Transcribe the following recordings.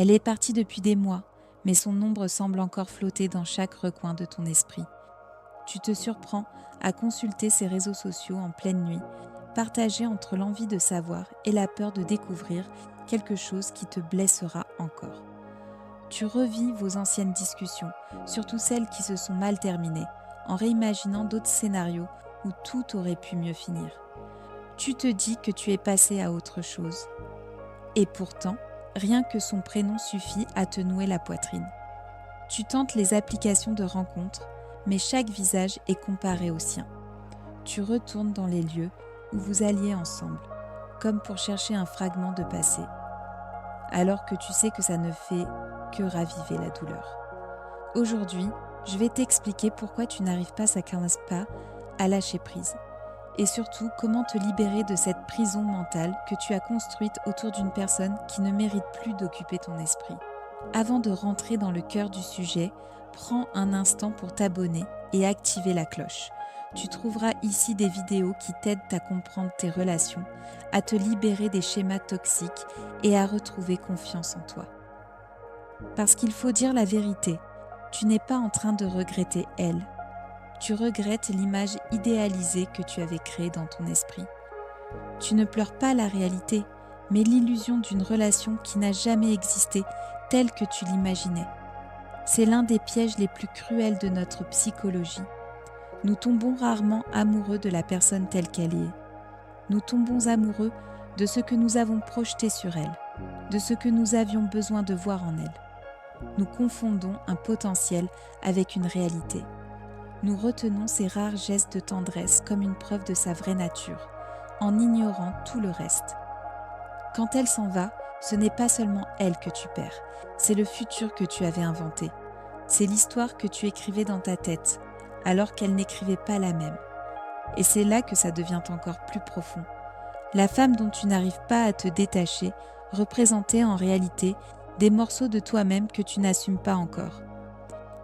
Elle est partie depuis des mois, mais son ombre semble encore flotter dans chaque recoin de ton esprit. Tu te surprends à consulter ses réseaux sociaux en pleine nuit, partagés entre l'envie de savoir et la peur de découvrir quelque chose qui te blessera encore. Tu revis vos anciennes discussions, surtout celles qui se sont mal terminées, en réimaginant d'autres scénarios où tout aurait pu mieux finir. Tu te dis que tu es passé à autre chose. Et pourtant, rien que son prénom suffit à te nouer la poitrine. Tu tentes les applications de rencontres, mais chaque visage est comparé au sien. Tu retournes dans les lieux où vous alliez ensemble, comme pour chercher un fragment de passé, alors que tu sais que ça ne fait que raviver la douleur. Aujourd'hui, je vais t'expliquer pourquoi tu n'arrives pas à 15 pas à lâcher prise, et surtout comment te libérer de cette prison mentale que tu as construite autour d'une personne qui ne mérite plus d'occuper ton esprit. Avant de rentrer dans le cœur du sujet, prends un instant pour t'abonner et activer la cloche. Tu trouveras ici des vidéos qui t'aident à comprendre tes relations, à te libérer des schémas toxiques et à retrouver confiance en toi. Parce qu'il faut dire la vérité, tu n'es pas en train de regretter elle. Tu regrettes l'image idéalisée que tu avais créée dans ton esprit. Tu ne pleures pas la réalité, mais l'illusion d'une relation qui n'a jamais existé telle que tu l'imaginais. C'est l'un des pièges les plus cruels de notre psychologie. Nous tombons rarement amoureux de la personne telle qu'elle est. Nous tombons amoureux de ce que nous avons projeté sur elle, de ce que nous avions besoin de voir en elle. Nous confondons un potentiel avec une réalité. Nous retenons ces rares gestes de tendresse comme une preuve de sa vraie nature, en ignorant tout le reste. Quand elle s'en va, ce n'est pas seulement elle que tu perds, c'est le futur que tu avais inventé. C'est l'histoire que tu écrivais dans ta tête, alors qu'elle n'écrivait pas la même. Et c'est là que ça devient encore plus profond. La femme dont tu n'arrives pas à te détacher représentait en réalité des morceaux de toi-même que tu n'assumes pas encore.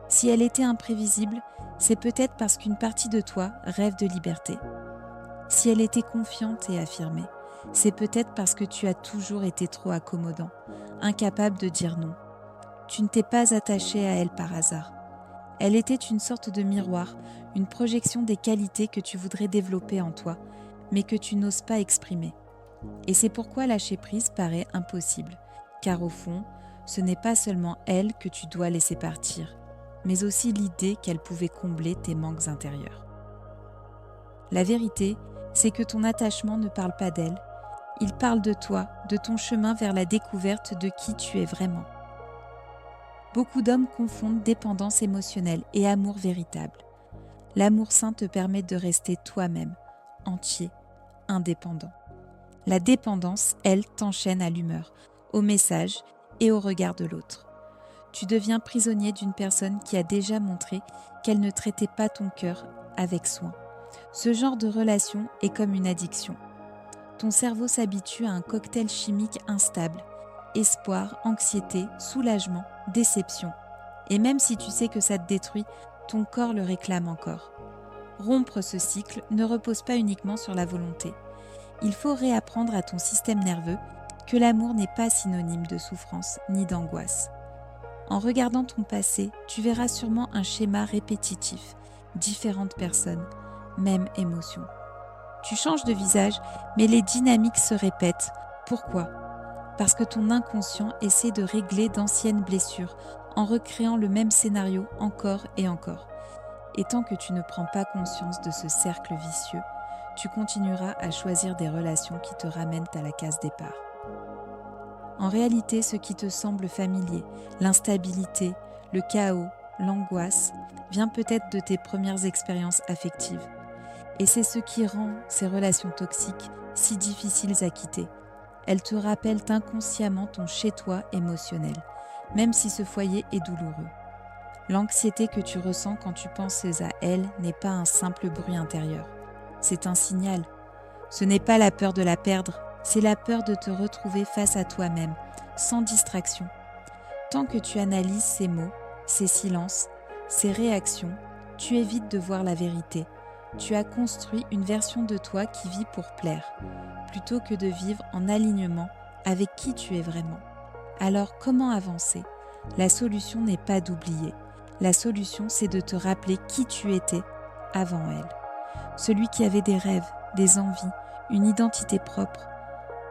Si elle était imprévisible, c'est peut-être parce qu'une partie de toi rêve de liberté. Si elle était confiante et affirmée, c'est peut-être parce que tu as toujours été trop accommodant, incapable de dire non. Tu ne t'es pas attaché à elle par hasard. Elle était une sorte de miroir, une projection des qualités que tu voudrais développer en toi, mais que tu n'oses pas exprimer. Et c'est pourquoi lâcher prise paraît impossible, car au fond, ce n'est pas seulement elle que tu dois laisser partir, mais aussi l'idée qu'elle pouvait combler tes manques intérieurs. La vérité, c'est que ton attachement ne parle pas d'elle, il parle de toi, de ton chemin vers la découverte de qui tu es vraiment. Beaucoup d'hommes confondent dépendance émotionnelle et amour véritable. L'amour sain te permet de rester toi-même, entier, indépendant. La dépendance, elle, t'enchaîne à l'humeur, au message et au regard de l'autre. Tu deviens prisonnier d'une personne qui a déjà montré qu'elle ne traitait pas ton cœur avec soin. Ce genre de relation est comme une addiction. Ton cerveau s'habitue à un cocktail chimique instable. Espoir, anxiété, soulagement, déception. Et même si tu sais que ça te détruit, ton corps le réclame encore. Rompre ce cycle ne repose pas uniquement sur la volonté. Il faut réapprendre à ton système nerveux que l'amour n'est pas synonyme de souffrance ni d'angoisse. En regardant ton passé, tu verras sûrement un schéma répétitif, différentes personnes, même émotions. Tu changes de visage, mais les dynamiques se répètent. Pourquoi ? Parce que ton inconscient essaie de régler d'anciennes blessures en recréant le même scénario encore et encore. Et tant que tu ne prends pas conscience de ce cercle vicieux, tu continueras à choisir des relations qui te ramènent à la case départ. En réalité, ce qui te semble familier, l'instabilité, le chaos, l'angoisse, vient peut-être de tes premières expériences affectives. Et c'est ce qui rend ces relations toxiques si difficiles à quitter. Elles te rappellent inconsciemment ton chez-toi émotionnel, même si ce foyer est douloureux. L'anxiété que tu ressens quand tu penses à elle n'est pas un simple bruit intérieur. C'est un signal. Ce n'est pas la peur de la perdre, c'est la peur de te retrouver face à toi-même, sans distraction. Tant que tu analyses ces mots, ces silences, ces réactions, tu évites de voir la vérité. Tu as construit une version de toi qui vit pour plaire, plutôt que de vivre en alignement avec qui tu es vraiment. Alors comment avancer? La solution n'est pas d'oublier. La solution, c'est de te rappeler qui tu étais avant elle. Celui qui avait des rêves, des envies, une identité propre.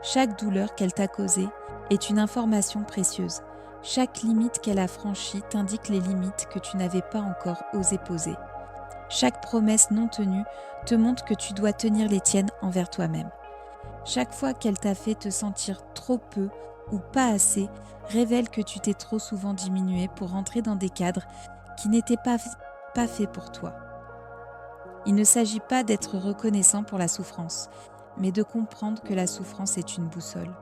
Chaque douleur qu'elle t'a causée est une information précieuse. Chaque limite qu'elle a franchie t'indique les limites que tu n'avais pas encore osé poser. Chaque promesse non tenue te montre que tu dois tenir les tiennes envers toi-même. Chaque fois qu'elle t'a fait te sentir trop peu ou pas assez, révèle que tu t'es trop souvent diminué pour rentrer dans des cadres qui n'étaient pas faits pour toi. Il ne s'agit pas d'être reconnaissant pour la souffrance, mais de comprendre que la souffrance est une boussole.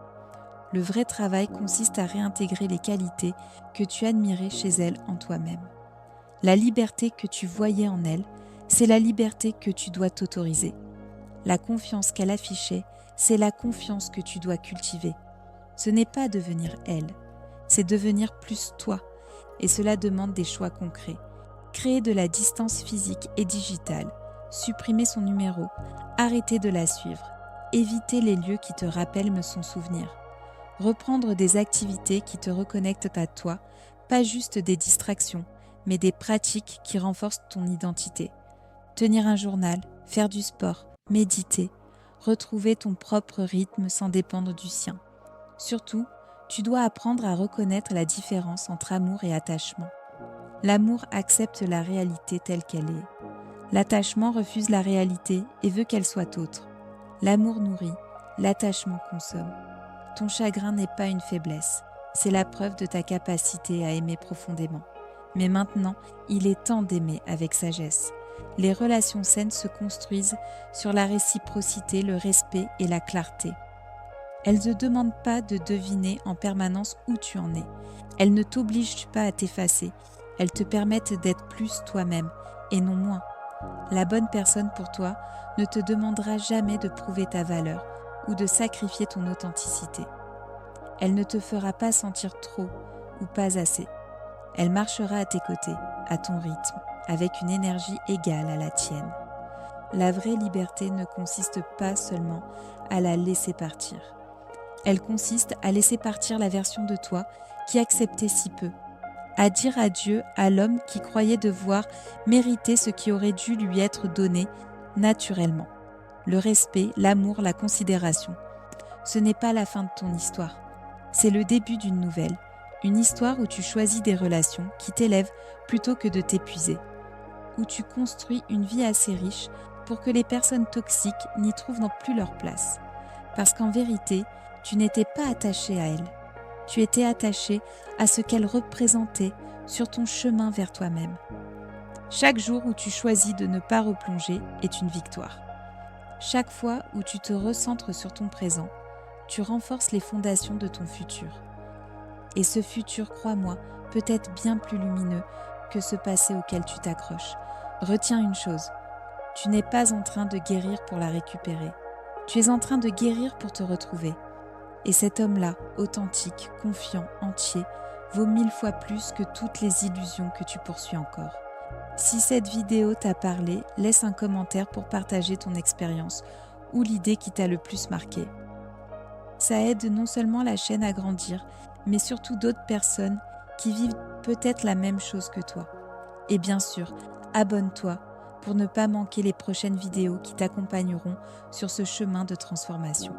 Le vrai travail consiste à réintégrer les qualités que tu admirais chez elle en toi-même. La liberté que tu voyais en elle, c'est la liberté que tu dois t'autoriser. La confiance qu'elle affichait, c'est la confiance que tu dois cultiver. Ce n'est pas devenir elle, c'est devenir plus toi, et cela demande des choix concrets. Créer de la distance physique et digitale, supprimer son numéro, arrêter de la suivre, éviter les lieux qui te rappellent son souvenir, reprendre des activités qui te reconnectent à toi, pas juste des distractions, mais des pratiques qui renforcent ton identité. Tenir un journal, faire du sport, méditer, retrouver ton propre rythme sans dépendre du sien. Surtout, tu dois apprendre à reconnaître la différence entre amour et attachement. L'amour accepte la réalité telle qu'elle est. L'attachement refuse la réalité et veut qu'elle soit autre. L'amour nourrit, l'attachement consomme. Ton chagrin n'est pas une faiblesse, c'est la preuve de ta capacité à aimer profondément. Mais maintenant, il est temps d'aimer avec sagesse. Les relations saines se construisent sur la réciprocité, le respect et la clarté. Elles ne demandent pas de deviner en permanence où tu en es. Elles ne t'obligent pas à t'effacer. Elles te permettent d'être plus toi-même et non moins. La bonne personne pour toi ne te demandera jamais de prouver ta valeur ou de sacrifier ton authenticité. Elle ne te fera pas sentir trop ou pas assez. Elle marchera à tes côtés, à ton rythme, avec une énergie égale à la tienne. La vraie liberté ne consiste pas seulement à la laisser partir. Elle consiste à laisser partir la version de toi qui acceptait si peu, à dire adieu à l'homme qui croyait devoir mériter ce qui aurait dû lui être donné naturellement. Le respect, l'amour, la considération. Ce n'est pas la fin de ton histoire, c'est le début d'une nouvelle. Une histoire où tu choisis des relations qui t'élèvent plutôt que de t'épuiser. Où tu construis une vie assez riche pour que les personnes toxiques n'y trouvent non plus leur place. Parce qu'en vérité, tu n'étais pas attaché à elle. Tu étais attaché à ce qu'elle représentait sur ton chemin vers toi-même. Chaque jour où tu choisis de ne pas replonger est une victoire. Chaque fois où tu te recentres sur ton présent, tu renforces les fondations de ton futur. Et ce futur, crois-moi, peut être bien plus lumineux que ce passé auquel tu t'accroches. Retiens une chose, tu n'es pas en train de guérir pour la récupérer. Tu es en train de guérir pour te retrouver. Et cet homme-là, authentique, confiant, entier, vaut 1000 fois plus que toutes les illusions que tu poursuis encore. Si cette vidéo t'a parlé, laisse un commentaire pour partager ton expérience ou l'idée qui t'a le plus marqué. Ça aide non seulement la chaîne à grandir, mais surtout d'autres personnes qui vivent peut-être la même chose que toi. Et bien sûr, abonne-toi pour ne pas manquer les prochaines vidéos qui t'accompagneront sur ce chemin de transformation.